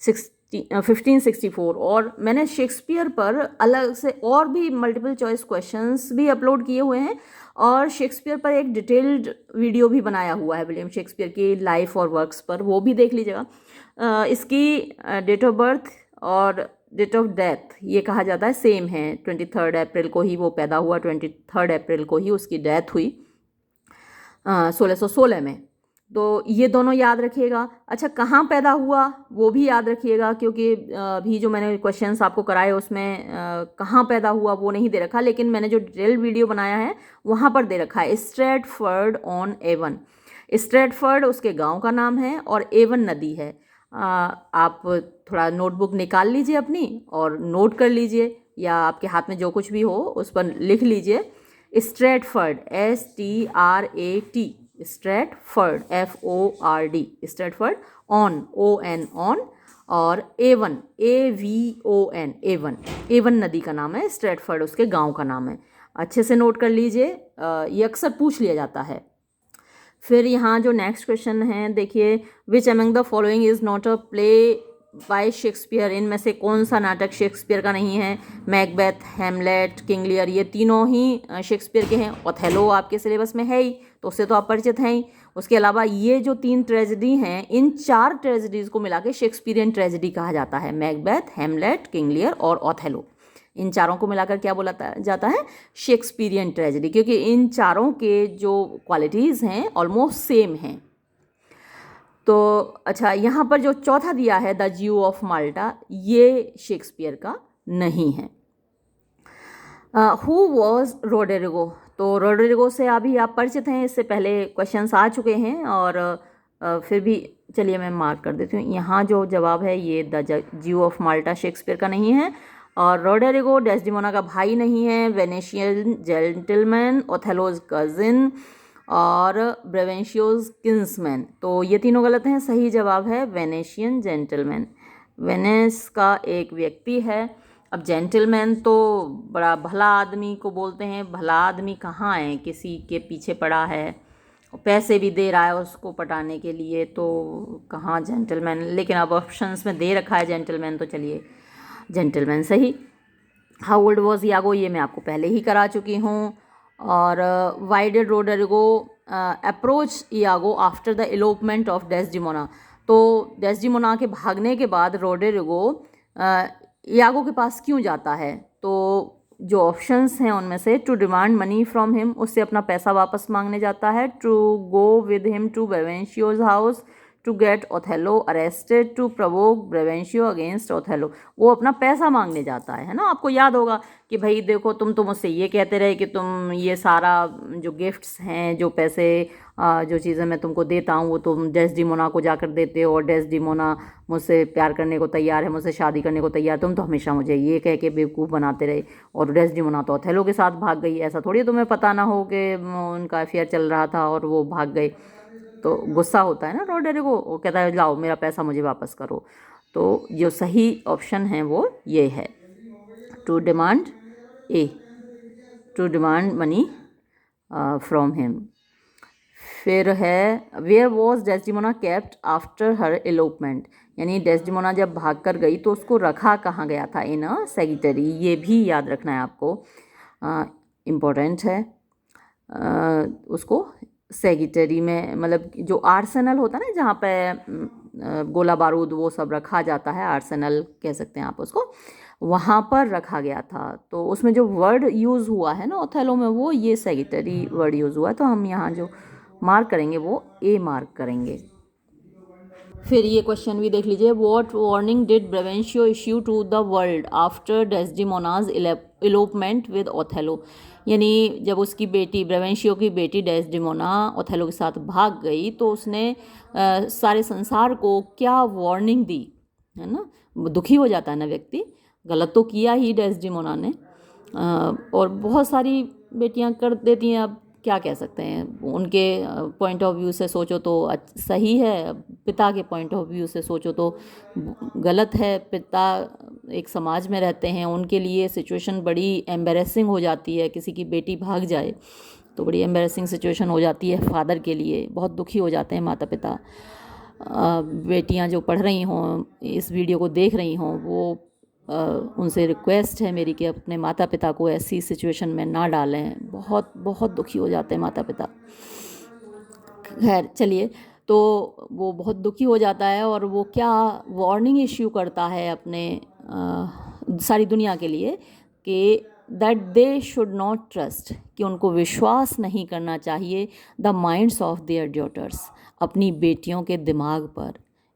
1564। और मैंने शेक्सपियर पर अलग से और भी मल्टीपल चॉइस क्वेश्चंस भी अपलोड किए हुए हैं, और शेक्सपियर पर एक डिटेल्ड वीडियो भी बनाया हुआ है विलियम शेक्सपियर की लाइफ और वर्क्स पर, वो भी देख लीजिएगा। इसकी डेट ऑफ बर्थ और डेट ऑफ डेथ ये कहा जाता है सेम है, 23 अप्रैल को ही वो पैदा हुआ, 23 अप्रैल को ही उसकी डेथ हुई 1616 में। तो ये दोनों याद रखिएगा। अच्छा कहाँ पैदा हुआ वो भी याद रखिएगा, क्योंकि अभी जो मैंने क्वेश्चंस आपको कराए उसमें कहाँ पैदा हुआ वो नहीं दे रखा, लेकिन मैंने जो डिटेल वीडियो बनाया है वहाँ पर दे रखा है स्ट्रैटफर्ड ऑन एवन। स्ट्रैटफर्ड उसके गांव का नाम है और एवन नदी है। आप थोड़ा नोटबुक निकाल लीजिए अपनी और नोट कर लीजिए, या आपके हाथ में जो कुछ भी हो उस पर लिख लीजिए। Stratford, STRAT, Stratford, FORD, Stratford, on, ON, on, और एवन, AVON, एवन, एवन नदी का नाम है, स्ट्रैटफर्ड उसके गांव का नाम है। अच्छे से नोट कर लीजिए, ये अक्सर पूछ लिया जाता है। फिर यहाँ जो नेक्स्ट क्वेश्चन है देखिए, which among the following is not a play by Shakespeare, इनमें से कौन सा नाटक शेक्सपियर का नहीं है? मैकबेथ, हैमलेट, किंग लियर, ये तीनों ही शेक्सपियर के हैं। ओथेलो आपके सिलेबस में है ही, तो उससे तो आप परिचित हैं ही। उसके अलावा ये जो 3 ट्रेजेडी हैं, इन 4 ट्रेजेडीज़ को मिला के शेक्सपियरियन ट्रेजेडी कहा जाता है। मैकबेथ, हैमलेट, किंग लियर और ओथेलो, इन चारों को मिलाकर क्या बोला जाता है? शेक्सपियरियन ट्रेजेडी, क्योंकि इन चारों के जो क्वालिटीज़ हैं ऑलमोस्ट सेम हैं। तो अच्छा, यहाँ पर जो चौथा दिया है द ज्यू ऑफ माल्टा, ये शेक्सपियर का नहीं है। हु वॉज रोड्रिगो, तो रोड्रिगो से अभी आप परिचित हैं, इससे पहले क्वेश्चंस आ चुके हैं, और फिर भी चलिए मैं मार्क कर देती हूँ। यहाँ जो जवाब है ये द ज्यू ऑफ माल्टा शेक्सपियर का नहीं है, और रोड्रिगो डेस्डिमोना का भाई नहीं है। वेनेशियन जेंटलमैन, ओथेलोज कजिन और ब्रेवेंशियोज किंग्समैन, तो ये तीनों गलत हैं। सही जवाब है वेनेशियन जेंटलमैन। वेनेस का एक व्यक्ति है। अब जेंटलमैन तो बड़ा भला आदमी को बोलते हैं। भला आदमी कहाँ है? किसी के पीछे पड़ा है, पैसे भी दे रहा है उसको पटाने के लिए, तो कहाँ जेंटलमैन? लेकिन अब ऑप्शंस में दे रखा है जेंटलमैन, तो चलिए जेंटलमैन सही। हाउ ओल्ड वॉज यागो, ये मैं आपको पहले ही करा चुकी हूँ। और why did Roderigo approach Iago after the elopement of Desdemona, तो डेस्डिमोना के भागने के बाद रोड्रिगो यागो के पास क्यों जाता है? तो जो ऑप्शंस हैं उनमें से to demand money from him, उससे अपना पैसा वापस मांगने जाता है। To go with him to Brabantio's house, to get Othello arrested, to provoke Brabantio against Othello, वो अपना पैसा मांगने जाता है ना। आपको याद होगा कि भाई देखो, तुम तो मुझसे ये कहते रहे कि तुम ये सारा जो गिफ्ट्स हैं, जो पैसे, जो चीज़ें मैं तुमको देता हूँ वो तुम डेस्डिमोना को जाकर देते हो, और डेस्डिमोना मुझसे प्यार करने को तैयार है, मुझसे शादी करने को तैयार, तुम तो हमेशा मुझे ये कह के बेवकूफ़ बनाते रहे, और डेस्डिमोना तो ओथेलो के साथ भाग गई। ऐसा थोड़ी तुम्हें पता ना हो कि उनका अफेयर चल रहा था और वो भाग गए। तो गुस्सा होता है ना रोड्रिगो, वो कहता है लाओ मेरा पैसा मुझे वापस करो। तो जो सही ऑप्शन है वो ये है, to demand, uh, to demand money from him. फिर है where was Desdemona kept after her elopement, यानी डेस्डिमोना जब भाग कर गई तो उसको रखा कहाँ गया था? इन अ सेगिटरी, ये भी याद रखना है आपको, इम्पोर्टेंट है। उसको सेगिटरी में, मतलब जो आर्सेनल होता है ना, जहाँ पे गोला बारूद वो सब रखा जाता है, आर्सेनल कह सकते हैं आप उसको, वहाँ पर रखा गया था। तो उसमें जो वर्ड यूज़ हुआ है ना ओथेलो में, वो ये सेगिटरी वर्ड यूज़ हुआ है। तो हम यहाँ जो मार्क करेंगे वो ए मार्क करेंगे। फिर ये क्वेश्चन भी देख लीजिए, what warning did Brabantio issue to the world after Desdemona's elopement with Othello, यानी जब उसकी बेटी, ब्रेवेंशियो की बेटी डेस्डिमोना ओथेलो के साथ भाग गई तो उसने सारे संसार को क्या वार्निंग दी, है ना। दुखी हो जाता है ना व्यक्ति, गलत तो किया ही डेस्डिमोना ने, और बहुत सारी बेटियां कर देती हैं। अब क्या कह सकते हैं, उनके पॉइंट ऑफ व्यू से सोचो तो सही है, पिता के पॉइंट ऑफ व्यू से सोचो तो गलत है। पिता एक समाज में रहते हैं, उनके लिए सिचुएशन बड़ी एम्बेरेसिंग हो जाती है, किसी की बेटी भाग जाए तो बड़ी एम्बेरेसिंग सिचुएशन हो जाती है फादर के लिए, बहुत दुखी हो जाते हैं माता पिता। बेटियां जो पढ़ रही हों, इस वीडियो को देख रही हों, वो उनसे रिक्वेस्ट है मेरी कि अपने माता पिता को ऐसी सिचुएशन में ना डालें, बहुत बहुत दुखी हो जाते हैं माता पिता। खैर चलिए, तो वो बहुत दुखी हो जाता है और वो क्या वार्निंग इश्यू करता है अपने सारी दुनिया के लिए कि that they should not trust, कि उनको विश्वास नहीं करना चाहिए the minds of their daughters, अपनी बेटियों के दिमाग पर।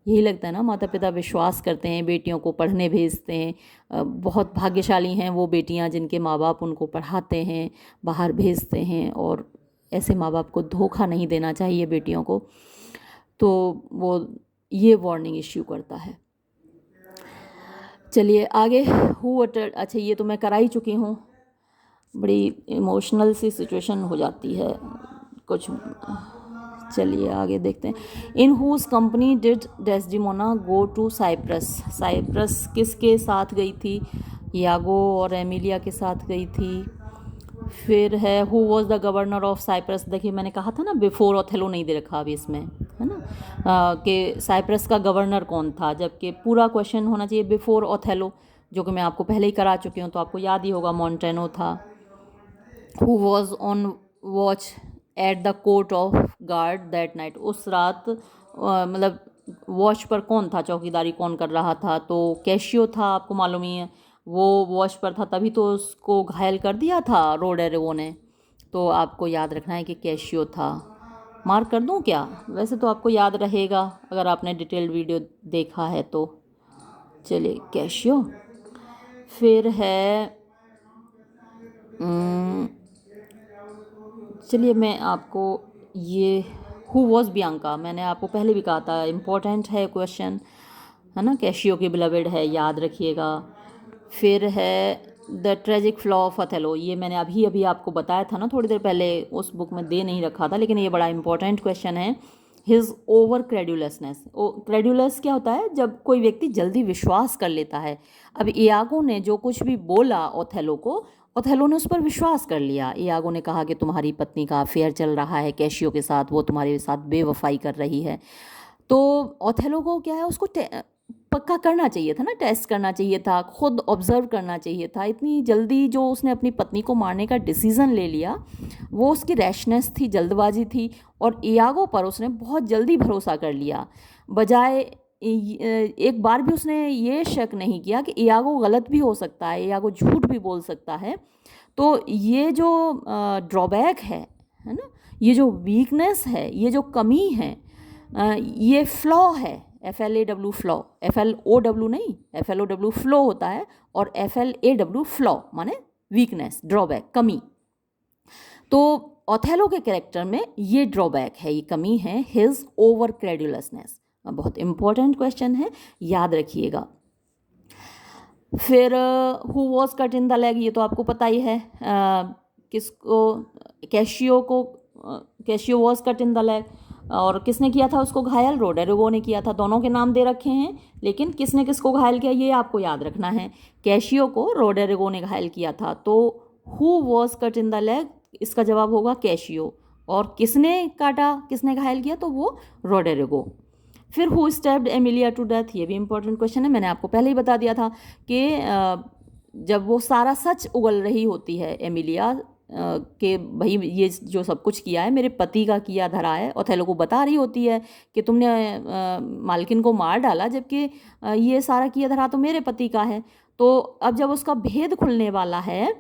यही लगता है ना, माता पिता विश्वास करते हैं, बेटियों को पढ़ने भेजते हैं। बहुत भाग्यशाली हैं वो बेटियां जिनके माँ बाप उनको पढ़ाते हैं, बाहर भेजते हैं, और ऐसे माँ बाप को धोखा नहीं देना चाहिए बेटियों को। तो वो ये वार्निंग इश्यू करता है। चलिए आगे। हु अटर्ड, अच्छा ये तो मैं करा ही चुकी हूँ, बड़ी इमोशनल सी सिचुएशन हो जाती है कुछ। चलिए आगे देखते हैं। In whose company did Desdemona go to Cyprus, Cyprus किसके साथ गई थी? यागो और एमिलिया के साथ गई थी। फिर है who was the governor of Cyprus, देखिए मैंने कहा था ना बिफोर ओथेलो नहीं दे रखा अभी इसमें, है ना, कि साइप्रस का गवर्नर कौन था, जबकि पूरा क्वेश्चन होना चाहिए बिफोर ओथेलो, जो कि मैं आपको पहले ही करा चुकी हूँ तो आपको याद ही होगा, मॉन्टेनो था। Who was on watch at the court of guard that night, उस रात मतलब वॉच पर कौन था, चौकीदारी कौन कर रहा था? तो कैशियो था, आपको मालूम ही है, वो वॉच पर था, तभी तो उसको घायल कर दिया था रोडेरिगो ने। तो आपको याद रखना है कि कैशियो था। मार्क कर दूं क्या? वैसे तो आपको याद रहेगा अगर आपने डिटेल्ड वीडियो देखा है तो। चलिए कैशियो। फिर है चलिए मैं आपको ये हु वॉज बियांका, मैंने आपको पहले भी कहा था इम्पोर्टेंट है क्वेश्चन, है ना, कैशियो की बिलवेड है, याद रखिएगा। फिर है the tragic flaw of Othello, ये मैंने अभी अभी आपको बताया था ना थोड़ी देर पहले, उस बुक में दे नहीं रखा था, लेकिन ये बड़ा इंपॉर्टेंट क्वेश्चन है। हिज ओवर क्रेडुलसनेस, क्रेडुलस क्या होता है? जब कोई व्यक्ति जल्दी विश्वास कर लेता है। अब इयागो ने जो कुछ भी बोला ओथेलो को, ओथेलो ने उस पर विश्वास कर लिया। इयागो ने कहा कि तुम्हारी पत्नी का अफेयर चल रहा है कैशियो के साथ, वो तुम्हारे साथ बेवफाई कर रही है। तो ओथेलो को क्या है, उसको पक्का करना चाहिए था ना, टेस्ट करना चाहिए था, खुद ऑब्जर्व करना चाहिए था। इतनी जल्दी जो उसने अपनी पत्नी को मारने का डिसीज़न ले लिया, वो उसकी रैशनेस थी, जल्दबाजी थी, और इयागो पर उसने बहुत जल्दी भरोसा कर लिया, बजाय एक बार भी उसने ये शक नहीं किया कि इयागो गलत भी हो सकता है, इयागो झूठ भी बोल सकता है। तो ये जो ड्रॉबैक है ना, ये जो वीकनेस है, ये जो कमी है, ये फ्लॉ है, FLAW फ्लॉ, FLOW नहीं, FLOW फ्लो होता है, और FLAW फ्लॉ माने वीकनेस, ड्रॉबैक, कमी। तो ओथेलो के कैरेक्टर में ये ड्रॉबैक है, ये कमी है, हिज ओवर क्रेडुलसनेस। बहुत इंपॉर्टेंट क्वेश्चन है, याद रखिएगा। फिर who was cut in the leg, ये तो आपको पता ही है, किसको, कैशियो को, cashew was cut in the leg, और किसने किया था उसको घायल? रोडेरिगो ने किया था। दोनों के नाम दे रखे हैं, लेकिन किसने किसको घायल किया ये आपको याद रखना है। कैशियो को रोडेरिगो ने घायल किया था, तो who was cut in the leg, इसका जवाब होगा कैशियो। और किसने काटा, किसने घायल किया? तो वो रोडेरिगो। फिर who stabbed Emilia to death, ये भी इंपॉर्टेंट क्वेश्चन है, मैंने आपको पहले ही बता दिया था कि जब वो सारा सच उगल रही होती है एमिलिया कि भाई ये जो सब कुछ किया है मेरे पति का किया धरा है, ओथेलो को बता रही होती है कि तुमने मालकिन को मार डाला, जबकि ये सारा किया धरा तो मेरे पति का है। तो अब जब उसका भेद खुलने वाला है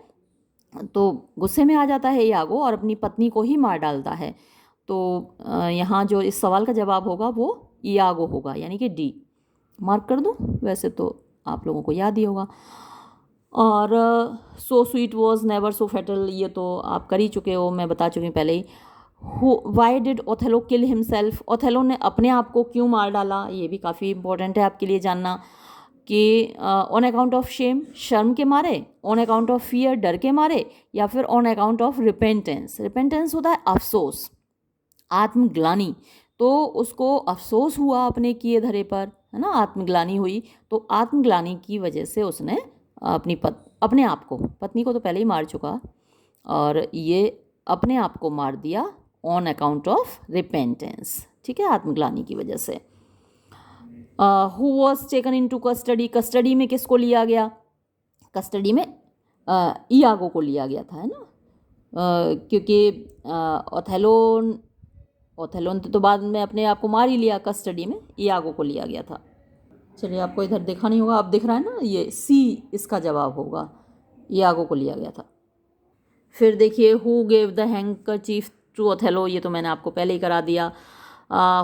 तो गुस्से में आ जाता है यागो और अपनी पत्नी को ही मार डालता है। तो यहाँ जो इस सवाल का जवाब होगा वो यागो होगा, यानी कि डी। मार्क कर दूँ? वैसे तो आप लोगों को याद ही होगा। और सो sweet was never so fatal, ये तो आप कर ही चुके हो, मैं बता चुकी हूँ पहले ही। Why did Othello kill himself, Othello ने अपने आप को क्यों मार डाला? ये भी काफ़ी इंपॉर्टेंट है आपके लिए जानना कि ऑन अकाउंट ऑफ शेम, शर्म के मारे, ऑन अकाउंट ऑफ फियर, डर के मारे, या फिर on account of repentance. Repentance होता है अफसोस, आत्मग्लानी। तो उसको अफसोस हुआ अपने किए धरे पर, है ना, आत्मग्लानी हुई। तो आत्मग्लानी की वजह से उसने अपने आप को, पत्नी को तो पहले ही मार चुका, और ये अपने आप को मार दिया ऑन अकाउंट ऑफ रिपेंटेंस, ठीक है, आत्मग्लानी की वजह से। Who was taken into custody, custody में किसको लिया गया? कस्टडी में इयागो को लिया गया था, है ना, क्योंकि ओथेलो ने तो बाद में अपने आप को मार ही लिया, कस्टडी में इयागो को लिया गया था। चलिए आपको इधर देखा नहीं होगा, अब दिख रहा है ना, ये सी इसका जवाब होगा, इयागो को लिया गया था। फिर देखिए who gave the handkerchief to Othello, ये तो मैंने आपको पहले ही करा दिया।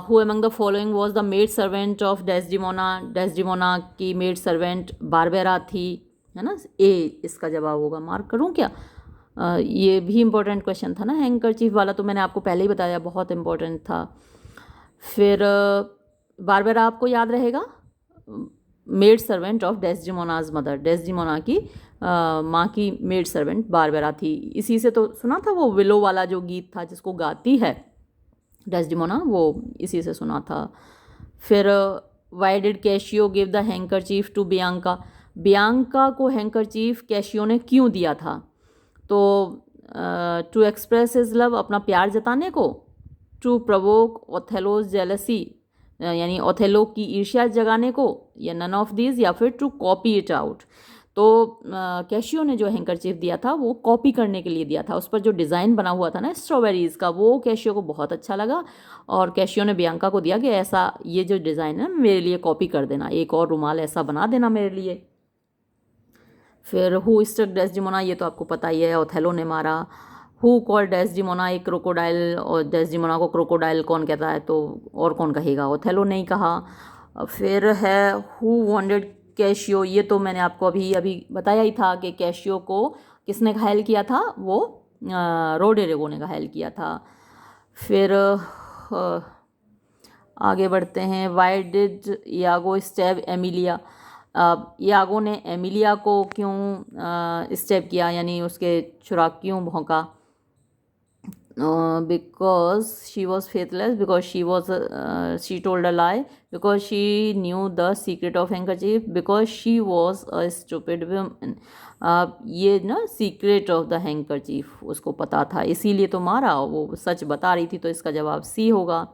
Who among the following was the maid servant of Desdemona, Desdemona की मेड सर्वेंट बारबेरा थी, है ना, ए इसका जवाब होगा। मार्क करूँ क्या? ये भी इम्पोर्टेंट क्वेश्चन था ना, हैंकरचीफ वाला तो मैंने आपको पहले ही बताया, बहुत इम्पोर्टेंट था। फिर बारबेरा आपको याद रहेगा, maid servant of Desdemona's mother, Desdemona की माँ की मेड सर्वेंट बारबेरा थी। इसी से तो सुना था वो विलो वाला जो गीत था जिसको गाती है डेस्डिमोना, वो इसी से सुना था। फिर why did Cassio give the handkerchief to Bianca, Bianca को हैंकरचीफ कैशियो ने क्यों दिया था? तो टू एक्सप्रेस हिज लव, अपना प्यार जताने को, टू प्रोवोक ओथेलोज जेलसी, यानी ओथेलो की ईर्ष्या जगाने को, या नन ऑफ दीज, या फिर टू कॉपी इट आउट। तो कैशियो ने जो हैंकरचीफ दिया था वो कॉपी करने के लिए दिया था। उस पर जो डिज़ाइन बना हुआ था ना स्ट्रॉबेरीज़ का, वो कैशियो को बहुत अच्छा लगा और कैशियो ने बियांका को दिया कि ऐसा ये जो डिज़ाइन है मेरे लिए कॉपी कर देना, एक और रुमाल ऐसा बना देना मेरे लिए। फिर हु स्ट्रक डेस्डिमोना, ये तो आपको पता ही है, ओथेलो ने मारा। हु कॉल्ड डेस्डिमोना, एक क्रोकोडाइल, और डेस्डिमोना को क्रोकोडाइल कौन कहता है? तो और कौन कहेगा, ओथेलो ने ही कहा। फिर है हु वांटेड कैशियो, ये तो मैंने आपको अभी अभी बताया ही था कि कैशियो को किसने घायल किया था, वो रोडेरिगो ने घायल किया था। फिर आगे बढ़ते हैं। Why did Iago stab Emilia, Iago ने एमिलिया को क्यों स्टैब किया, यानी उसके सुराग क्यों भौंका? Because she was faithless, because she told a lie, because she knew the secret of handkerchief, because she was a stupid woman. ये ना सीक्रेट ऑफ द हैंकरचीफ उसको पता था, इसीलिए तो मारा, वो सच बता रही थी, तो इसका जवाब सी होगा।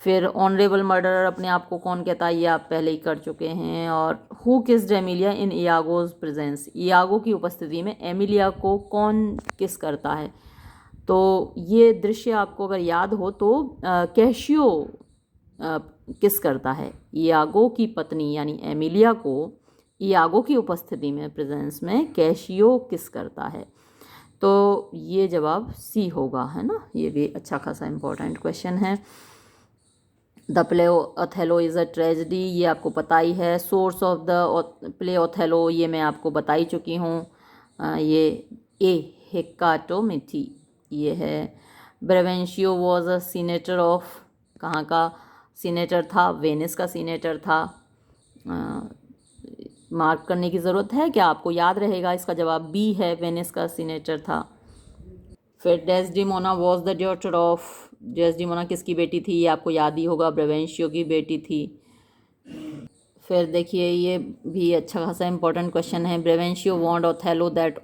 फिर ऑनरेबल मर्डरर अपने आप को कौन कहता है, ये आप पहले ही कर चुके हैं। और who kissed Emilia in Iago's presence, Iago की उपस्थिति में एमिलिया को कौन किस करता है? तो ये दृश्य आपको अगर याद हो तो कैशियो किस करता है इयागो की पत्नी यानी एमिलिया को, इयागो की उपस्थिति में प्रेजेंस में कैशियो किस करता है? तो ये जवाब सी होगा, है ना। ये भी अच्छा खासा इम्पोर्टेंट क्वेश्चन है। The play Othello is a tragedy, ये आपको पता ही है। Source of the play Othello, ये मैं आपको बता ही चुकी हूँ। ये ए हेकाटो मिथी ये है। ब्रेवेंशियो वॉज अ सीनेटर ऑफ, कहाँ का सीनेटर था? वेनिस का सीनेटर था। मार्क करने की ज़रूरत है क्या? आपको याद रहेगा, इसका जवाब बी है, वेनिस का सीनेटर था। फिर Desdemona was the daughter of, Desdemona किसकी बेटी थी? ये आपको याद ही होगा, ब्रेवेंशियो की बेटी थी। फिर देखिए ये भी अच्छा खासा इंपॉर्टेंट क्वेश्चन है। Brabantio want Othello that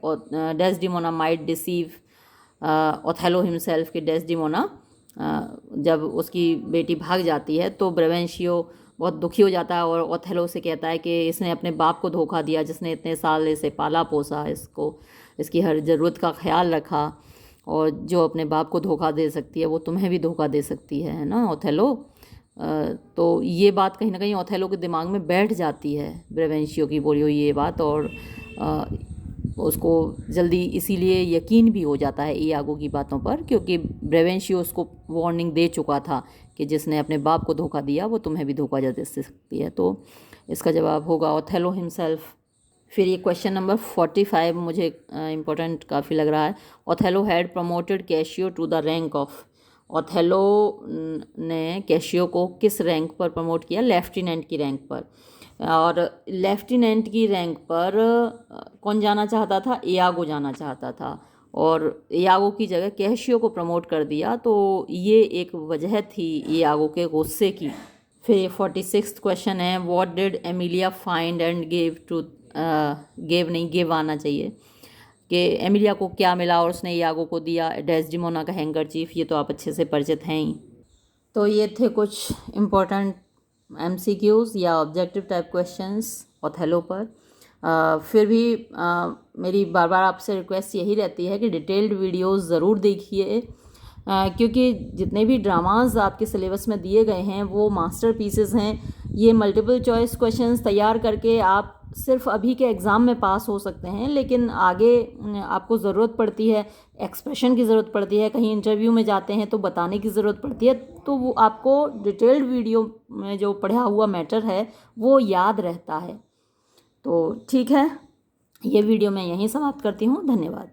Desdemona might deceive Othello himself, कि डेस्डिमोना जब उसकी बेटी भाग जाती है तो ब्रेवेंशियो बहुत दुखी हो जाता है और ओथेलो से कहता है कि इसने अपने बाप को धोखा दिया जिसने इतने साल इसे पाला पोसा, इसको इसकी हर ज़रूरत का ख्याल रखा, और जो अपने बाप को धोखा दे सकती है वो तुम्हें भी धोखा दे सकती है ना ओथेलो। तो ये बात कहीं ना कहीं ओथेलो के दिमाग में बैठ जाती है, ब्रेवेंशियो की बोली हुई ये बात, और उसको जल्दी इसीलिए यकीन भी हो जाता है इयागो की बातों पर, क्योंकि ब्रेवेंशियो उसको वार्निंग दे चुका था कि जिसने अपने बाप को धोखा दिया वो तुम्हें भी धोखा दे सकती है। तो इसका जवाब होगा ओथेलो हिमसेल्फ। फिर ये क्वेश्चन नंबर 45 मुझे इम्पोर्टेंट काफ़ी लग रहा है। Othello had promoted Cassio to the rank of, Othello ने कैशियो को किस रैंक पर प्रमोट किया? लेफ्टिनेंट की रैंक पर। और लेफ्टिनेंट की रैंक पर कौन जाना चाहता था? इयागो जाना चाहता था, और इयागो की जगह कैशियो को प्रमोट कर दिया, तो ये एक वजह थी इयागो के गुस्से की। फिर ये 46 क्वेश्चन है। What did Emilia find and give to, give नहीं गिव आना चाहिए, कि एमिलिया को क्या मिला और उसने इयागो को दिया? डेस्डिमोना का हैंकरचीफ, ये तो आप अच्छे से परिचित हैं ही। तो ये थे कुछ इम्पोर्टेंट MCQs या ऑब्जेक्टिव टाइप क्वेश्चंस ओथेलो पर। फिर भी मेरी बार बार आपसे रिक्वेस्ट यही रहती है कि डिटेल्ड वीडियोस ज़रूर देखिए, क्योंकि जितने भी ड्रामाज आपके सिलेबस में दिए गए हैं वो मास्टरपीसेस हैं। ये मल्टीपल चॉइस क्वेश्चंस तैयार करके आप सिर्फ अभी के एग्ज़ाम में पास हो सकते हैं, लेकिन आगे आपको ज़रूरत पड़ती है, एक्सप्रेशन की ज़रूरत पड़ती है, कहीं इंटरव्यू में जाते हैं तो बताने की ज़रूरत पड़ती है, तो वो आपको डिटेल्ड वीडियो में जो पढ़ा हुआ मैटर है वो याद रहता है। तो ठीक है, ये वीडियो मैं यहीं समाप्त करती हूँ। धन्यवाद।